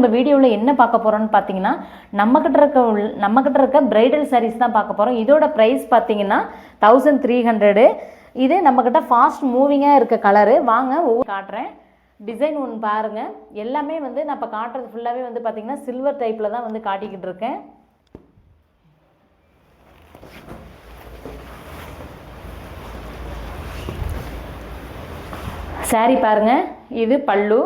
நம்ம வீடியோவில் என்ன பார்க்க போகிறோம்னு பார்த்தீங்கன்னா நம்மக்கிட்ட இருக்க பிரைடல் சாரீஸ் தான் பார்க்க போகிறோம். இதோட ப்ரைஸ் பார்த்தீங்கன்னா 1300. இது நம்மக்கிட்ட ஃபாஸ்ட் மூவிங்காக இருக்க கலரு. வாங்க ஒவ்வொரு காட்டுறேன். டிசைன் ஒன்று பாருங்கள். எல்லாமே வந்து நான் இப்போ காட்டுறது ஃபுல்லாகவே வந்து பார்த்திங்கன்னா சில்வர் டைப்பில் தான் வந்து காட்டிக்கிட்டு இருக்கேன். சாரீ பாருங்கள், இது பல்லு.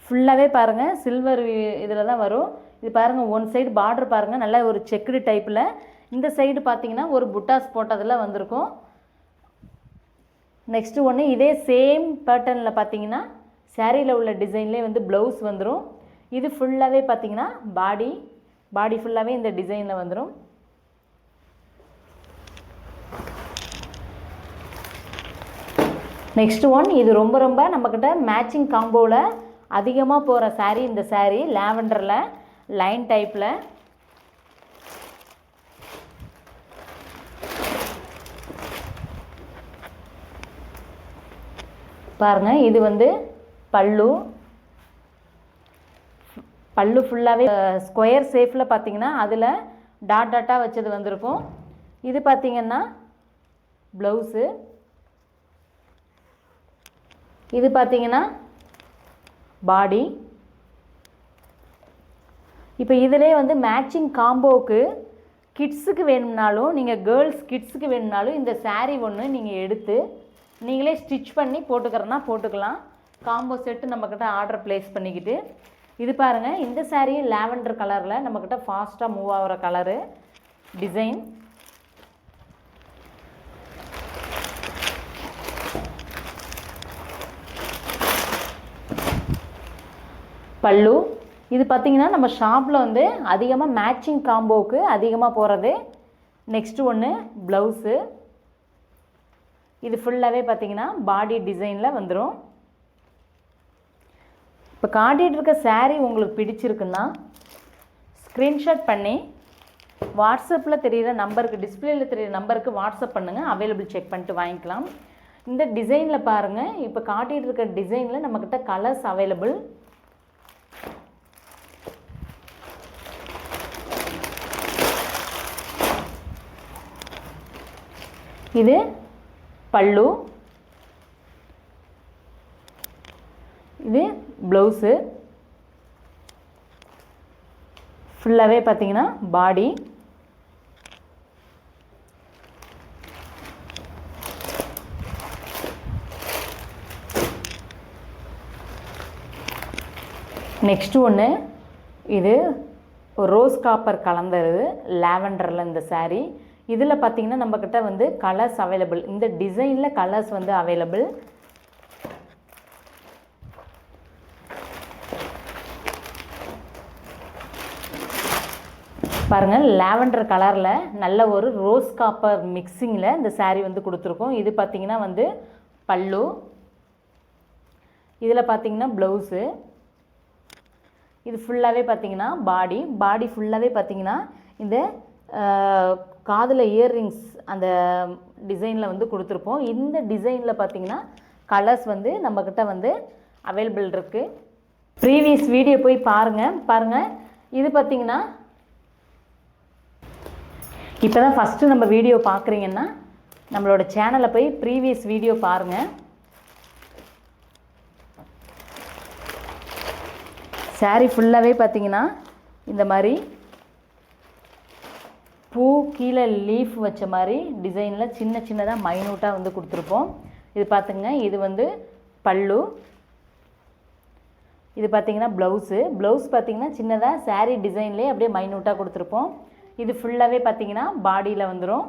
ஃபுல்லாகவே பாருங்கள் சில்வர் இதில் தான் வரும். இது பாருங்கள், ஒன் சைடு பார்டர் பாருங்கள், நல்லா ஒரு செக்குடு டைப்பில். இந்த சைடு பார்த்தீங்கன்னா ஒரு புட்டாஸ் போட்டதில் வந்திருக்கும். நெக்ஸ்ட்டு ஒன்று இதே சேம் பேட்டர்னில் பார்த்தீங்கன்னா சாரியில் உள்ள டிசைன்லேயே வந்து ப்ளவுஸ் வந்துடும். இது ஃபுல்லாகவே பார்த்தீங்கன்னா பாடி ஃபுல்லாகவே இந்த டிசைனில் வந்துடும். நெக்ஸ்ட் ஒன், இது ரொம்ப நம்மக்கிட்ட மேட்சிங் காம்போவில் அதிகமாக போகிற சாரீ. இந்த சாரீ லாவெண்டரில் லைன் டைப்பில். பாருங்கள், இது வந்து பல்லு ஃபுல்லாகவே ஸ்கொயர் ஷேப்பில் பார்த்தீங்கன்னா அதில் டாட்டாக வச்சது வந்திருக்கும். இது பார்த்தீங்கன்னா ப்ளவுஸு. இது பார்த்தீங்கன்னா பாடி. இப்போ இதிலே வந்து மேட்சிங் காம்போவுக்கு கிட்ஸுக்கு வேணும்னாலும், நீங்கள் கேர்ள்ஸ் கிட்ஸுக்கு வேணும்னாலும் இந்த சாரீ ஒன்று நீங்கள் எடுத்து நீங்களே ஸ்டிச் பண்ணி போட்டுக்கிறனா போட்டுக்கலாம். காம்போ செட்டு நம்மக்கிட்ட ஆர்டர் ப்ளேஸ் பண்ணிக்கிட்டு. இது பாருங்கள், இந்த சாரீ லாவெண்டர் கலரில் நம்மக்கிட்ட ஃபாஸ்ட்டாக மூவ் ஆகிற கலரு டிசைன். பல்லு. இது பார்த்திங்கன்னா நம்ம ஷாப்பில் வந்து அதிகமாக மேட்சிங் காம்போவுக்கு அதிகமாக போகிறது. நெக்ஸ்ட்டு ஒன்று ப்ளவுஸு. இது ஃபுல்லாகவே பார்த்திங்கன்னா பாடி டிசைனில் வந்துடும். இப்போ காட்டிகிட்டு இருக்க சாரீ உங்களுக்கு பிடிச்சிருக்குன்னா ஸ்க்ரீன்ஷாட் பண்ணி வாட்ஸ்அப்பில் தெரிகிற நம்பருக்கு, டிஸ்பிளேயில் தெரிகிற நம்பருக்கு வாட்ஸ்அப் பண்ணுங்கள். அவைலபிள் செக் பண்ணிட்டு வாங்கிக்கலாம். இந்த டிசைனில் பாருங்கள், இப்போ காட்டிகிட்டு இருக்க டிசைனில் நம்மக்கிட்ட கலர்ஸ் அவைலபிள். இது பல்லு, இது ப்ளவுஸு. ஃபுல்லாகவே பார்த்தீங்கன்னா பாடி. நெக்ஸ்ட்டு ஒன்று, இது ரோஸ் காப்பர் கலந்தது லாவெண்டரில் இந்த சாரீ. இதில் பார்த்தீங்கன்னா நம்மக்கிட்ட வந்து கலர்ஸ் அவைலபிள். இந்த டிசைனில் கலர்ஸ் வந்து அவைலபிள். பாருங்கள், லாவெண்டர் கலரில் நல்ல ஒரு ரோஸ் காப்பர் மிக்சிங்கில் இந்த சாரீ வந்து கொடுத்துருக்கோம். இது பார்த்திங்கன்னா வந்து பல்லு. இதில் பார்த்திங்கன்னா ப்ளவுஸு. இது ஃபுல்லாகவே பார்த்திங்கன்னா பாடி ஃபுல்லாகவே பார்த்திங்கன்னா இந்த காதில் இயர்ரிங்ஸ் அந்த டிசைனில் வந்து கொடுத்துருப்போம். இந்த டிசைனில் பார்த்திங்கன்னா கலர்ஸ் வந்து நம்மக்கிட்ட வந்து அவைலபிள் இருக்குது. ப்ரீவியஸ் வீடியோ போய் பாருங்கள். இது பார்த்திங்கன்னா இப்போ தான் ஃபஸ்ட்டு நம்ம வீடியோ பார்க்குறீங்கன்னா நம்மளோட சேனலை போய் ப்ரீவியஸ் வீடியோ பாருங்கள். சாரீ ஃபுல்லாகவே பார்த்திங்கன்னா இந்த மாதிரி பூ கீழே லீஃப் வச்ச மாதிரி டிசைனில் சின்னதாக மைனூட்டாக வந்து கொடுத்துருப்போம். இது பார்த்துங்க, இது வந்து பல்லு. இது பார்த்திங்கன்னா ப்ளவுஸ் பார்த்திங்கன்னா சின்னதாக சாரீ டிசைன்லேயே அப்படியே மைனூட்டாக கொடுத்துருப்போம். இது ஃபுல்லாகவே பார்த்திங்கன்னா பாடியில் வந்துடும்.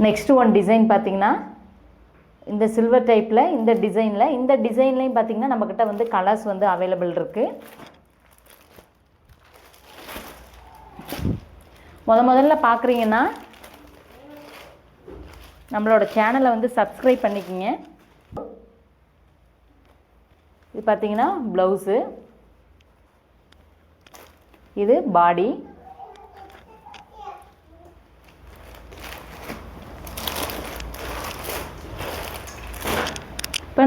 நெக்ஸ்ட்டு ஒன் டிசைன் பார்த்திங்கன்னா இந்த சில்வர் டைப்பில் இந்த டிசைன்லையும் பார்த்திங்கன்னா நம்மக்கிட்ட வந்து கலர்ஸ் வந்து அவைலபிள் இருக்குது. முதல்ல பார்க்குறீங்கன்னா நம்மளோட சேனலை வந்து சப்ஸ்கிரைப் பண்ணிக்கோங்க. இது பார்த்தீங்கன்னா ப்ளவுஸு, இது பாடி.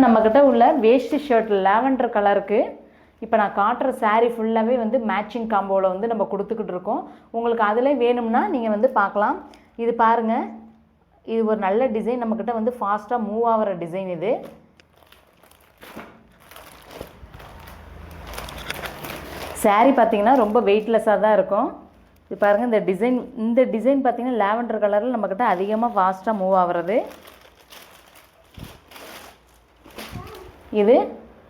நம்மக்கிட்ட உள்ள வேஷ்டி ஷர்ட் லாவெண்டர் கலருக்கு இப்போ நான் காட்டுற saree ஃபுல்லாகவே வந்து மேட்சிங் காம்போவில் வந்து நம்ம கொடுத்துக்கிட்டு இருக்கோம். உங்களுக்கு அதிலே வேணும்னா நீங்கள் வந்து பார்க்கலாம். இது பாருங்கள், இது ஒரு நல்ல டிசைன், நம்மக்கிட்ட வந்து ஃபாஸ்ட்டாக மூவ் ஆகிற டிசைன் இது. saree பார்த்தீங்கன்னா ரொம்ப வெயிட்லெஸ்ஸாக தான் இருக்கும். இது பாருங்கள், இந்த டிசைன் பார்த்தீங்கன்னா லாவெண்டர் கலரில் நம்மக்கிட்ட அதிகமாக ஃபாஸ்ட்டாக மூவ் ஆகிறது. இது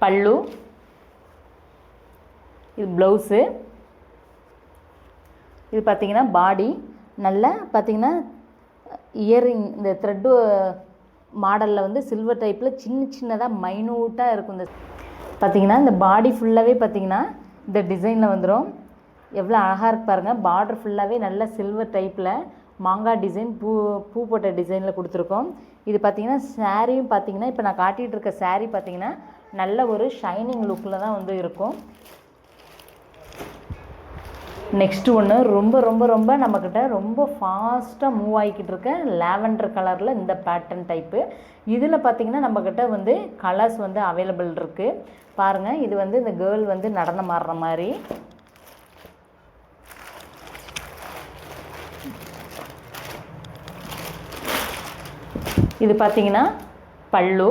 பல்லு, இது ப்ளவுஸு. இது பார்த்திங்கன்னா பாடி, நல்லா பார்த்திங்கன்னா இயரிங் இந்த த்ரெட்டு மாடலில் வந்து சில்வர் டைப்பில் சின்னதாக மைனூட்டாக இருக்கும். இந்த பார்த்திங்கன்னா இந்த பாடி ஃபுல்லாகவே பார்த்திங்கன்னா இந்த டிசைனில் வந்துடும். எவ்வளோ அழகாக இருக்கு பாருங்கள். பார்டர் ஃபுல்லாகவே நல்ல சில்வர் டைப்பில் மாங்காய் டிசைன், பூ போட்ட டிசைனில் கொடுத்துருக்கோம். இது பார்த்திங்கன்னா சாரியும் பார்த்திங்கன்னா இப்போ நான் காட்டிகிட்டு இருக்க saree பார்த்திங்கன்னா நல்ல ஒரு ஷைனிங் லுக்கில் தான் வந்து இருக்கும். நெக்ஸ்ட்டு ஒன்று ரொம்ப ரொம்ப ரொம்ப நம்மக்கிட்ட ரொம்ப ஃபாஸ்ட்டாக மூவ் ஆகிக்கிட்டு இருக்க லாவெண்டர் கலரில் இந்த பேட்டர்ன் டைப்பு. இதில் பார்த்திங்கன்னா நம்மக்கிட்ட வந்து கலர்ஸ் வந்து அவைலபிள் இருக்குது. பாருங்கள், இது வந்து இந்த கேர்ள் வந்து நடனம் ஆடுற மாதிரி. இது பார்த்திங்கன்னா பல்லு.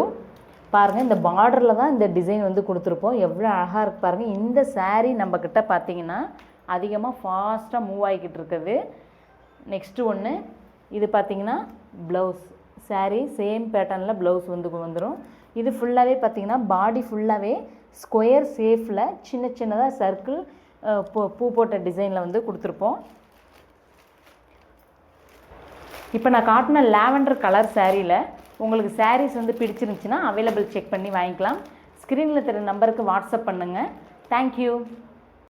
பாருங்கள், இந்த பார்டரில் தான் இந்த டிசைன் வந்து கொடுத்துருப்போம். எவ்வளோ அழகாக இருக்குது பாருங்கள். இந்த saree நம்மக்கிட்ட பார்த்திங்கன்னா அதிகமாக ஃபாஸ்ட்டாக மூவ் ஆகிக்கிட்டு இருக்குது. நெக்ஸ்ட்டு ஒன்று, இது பார்த்திங்கன்னா ப்ளவுஸ். saree சேம் பேட்டர்னில் ப்ளவுஸ் வந்து வந்துடும். இது ஃபுல்லாகவே பார்த்திங்கன்னா பாடி ஃபுல்லாகவே ஸ்கொயர் ஷேப்பில் சின்னதாக சர்க்கிள் பூ போட்ட டிசைனில் வந்து கொடுத்துருப்போம். இப்போ நான் காட்டின லாவெண்டர் கலர் சாரியில் உங்களுக்கு சாரீஸ் வந்து பிடிச்சிருந்துச்சுன்னா அவைலபிள் செக் பண்ணி வாங்கிக்கலாம். ஸ்க்ரீனில் தெரிய நம்பருக்கு வாட்ஸ்அப் பண்ணுங்கள். தேங்க்யூ.